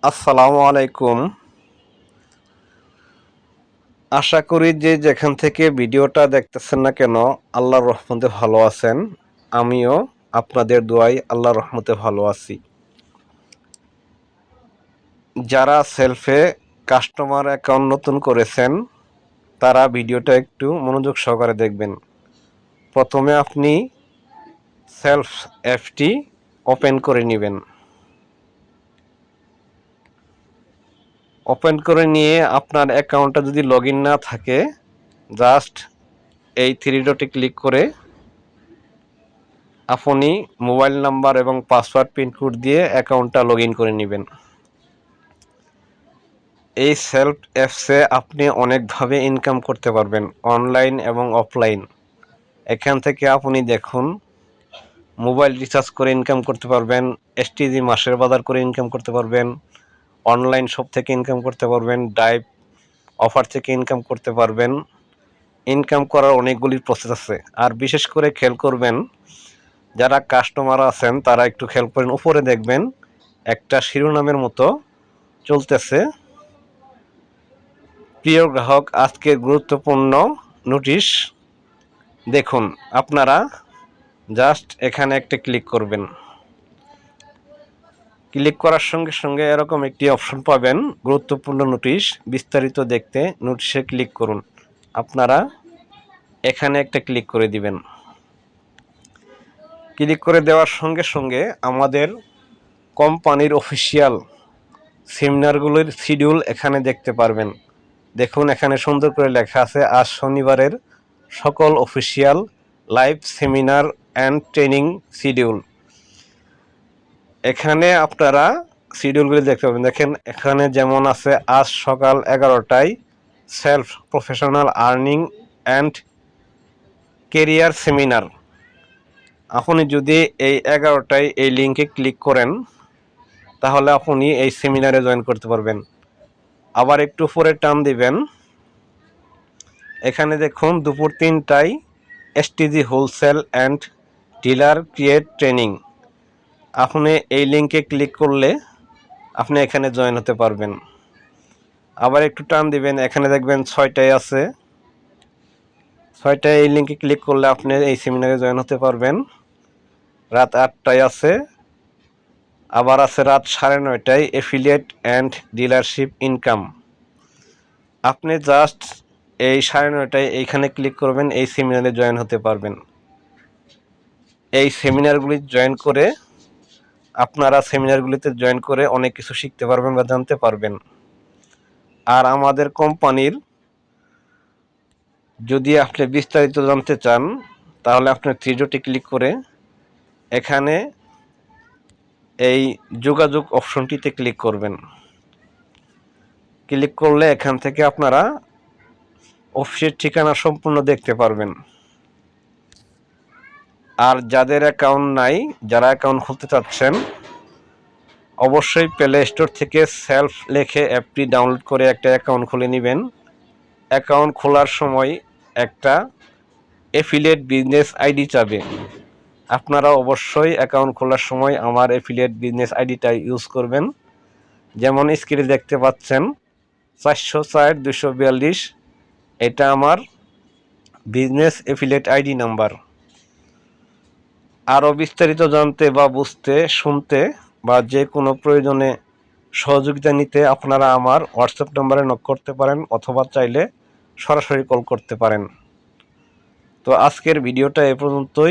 আসসালামু আলাইকুম। আশা করি যে যেখান থেকে ভিডিওটা দেখতেছেন না কেন আল্লাহর রহমতে ভালো আছেন। আমিও আপনাদের দোয়ায় আল্লাহর রহমতে ভালো আছি। যারা সেলফে কাস্টমার অ্যাকাউন্ট নতুন করেছেন তারা ভিডিওটা একটু মনোযোগ সহকারে দেখবেন। প্রথমে আপনি সেলফ অ্যাপটি ওপেন করে নেবেন। ওপেন করে নিয়ে আপনার অ্যাকাউন্টটা যদি লগইন না থাকে জাস্ট এই থ্রি ডটে ক্লিক করে আপনি মোবাইল নাম্বার এবং পাসওয়ার্ড পিনকোড দিয়ে অ্যাকাউন্টটা লগ ইন করে নেবেন। এই সেলফ অ্যাপসে আপনি অনেকভাবে ইনকাম করতে পারবেন, অনলাইন এবং অফলাইন। এখান থেকে আপনি দেখুন মোবাইল রিচার্জ করে ইনকাম করতে পারবেন, এসটিজি মাসের বাজার করে ইনকাম করতে পারবেন, অনলাইন শপ থেকে ইনকাম করতে পারবেন, ডাইভ অফার থেকে ইনকাম করতে পারবেন। ইনকাম করার অনেকগুলি প্রসেস আছে। আর বিশেষ করে খেয়াল করবেন যারা কাস্টমার আছেন তারা একটু খেয়াল করেন, উপরে দেখবেন একটা শিরোনামের মতো চলতেছে, প্রিয় গ্রাহক আজকের গুরুত্বপূর্ণ নোটিশ দেখুন। আপনারা জাস্ট এখানে একটা ক্লিক করবেন। ক্লিক করার সঙ্গে সঙ্গে এরকম একটি অপশন পাবেন, গুরুত্বপূর্ণ নোটিশ। বিস্তারিত দেখতে নোটিশে ক্লিক করুন। আপনারা এখানে একটা ক্লিক করে দিবেন। ক্লিক করে দেওয়ার সঙ্গে সঙ্গে আমাদের কোম্পানির অফিসিয়াল সেমিনারগুলোর শিডিউল এখানে দেখতে পারবেন। দেখুন এখানে সুন্দর করে লেখা আছে আজ শনিবারের সকল official live seminar and training schedule. এখানে আপনারা শিডিউলগুলি দেখতে পাবেন। দেখেন এখানে যেমন আছে আজ সকাল 11টায় self professional earning and career seminar. আপনি যদি এই 11টায় এই লিঙ্কে ক্লিক করেন তাহলে আপনি এই সেমিনারে জয়েন করতে পারবেন। আবার একটু পরে টান দিবেন, এখানে দেখুন দুপুর 3টায় STG wholesale and dealer create training. আপনি এই লিঙ্কে ক্লিক করলে আপনি এখানে জয়েন হতে পারবেন। আবার একটু টান দিবেন, এখানে দেখবেন 6টায় আছে, 6টায় এই লিঙ্কে ক্লিক করলে আপনি এই সেমিনারে জয়েন হতে পারবেন। রাত 8টায় আছে, আবার আছে রাত 9:30টায় এফিলিয়েট অ্যান্ড ডিলারশিপ ইনকাম। আপনি জাস্ট এই 9:30টায় এইখানে ক্লিক করবেন, এই সেমিনারে জয়েন হতে পারবেন। এই সেমিনারগুলি জয়েন করে আপনারা সেমিনারগুলিতে জয়েন করে অনেক কিছু শিখতে পারবেন বা জানতে পারবেন। আর আমাদের কোম্পানির যদি আপনি বিস্তারিত জানতে চান তাহলে আপনার থ্রি ডটে ক্লিক করে এখানে এই যোগাযোগ অপশনটিতে ক্লিক করবেন। ক্লিক করলে এখান থেকে আপনারা অফিসের ঠিকানা সম্পূর্ণ দেখতে পারবেন। আর যাদের অ্যাকাউন্ট নাই, যারা অ্যাকাউন্ট খুলতে চাচ্ছেন অবশ্যই প্লে স্টোর থেকে সেলফ লেখে অ্যাপটি ডাউনলোড করে একটা অ্যাকাউন্ট খুলে নেবেন। অ্যাকাউন্ট খোলার সময় একটা এফিলিয়েট বিজনেস আইডি চাবে। আপনারা অবশ্যই অ্যাকাউন্ট খোলার সময় আমার এফিলিয়েট বিজনেস আইডিটা ইউজ করবেন। যেমন স্ক্রিনে দেখতে পাচ্ছেন 404-242, এটা আমার বিজনেস এফিলিয়েট আইডি নাম্বার। আরও বিস্তারিত জানতে বা বুঝতে শুনতে বা যে কোনো প্রয়োজনে সহযোগিতা নিতে আপনারা আমার হোয়াটসঅ্যাপ নাম্বারে নক করতে পারেন অথবা চাইলে সরাসরি কল করতে পারেন। তো আজকের ভিডিওটা এ পর্যন্তই।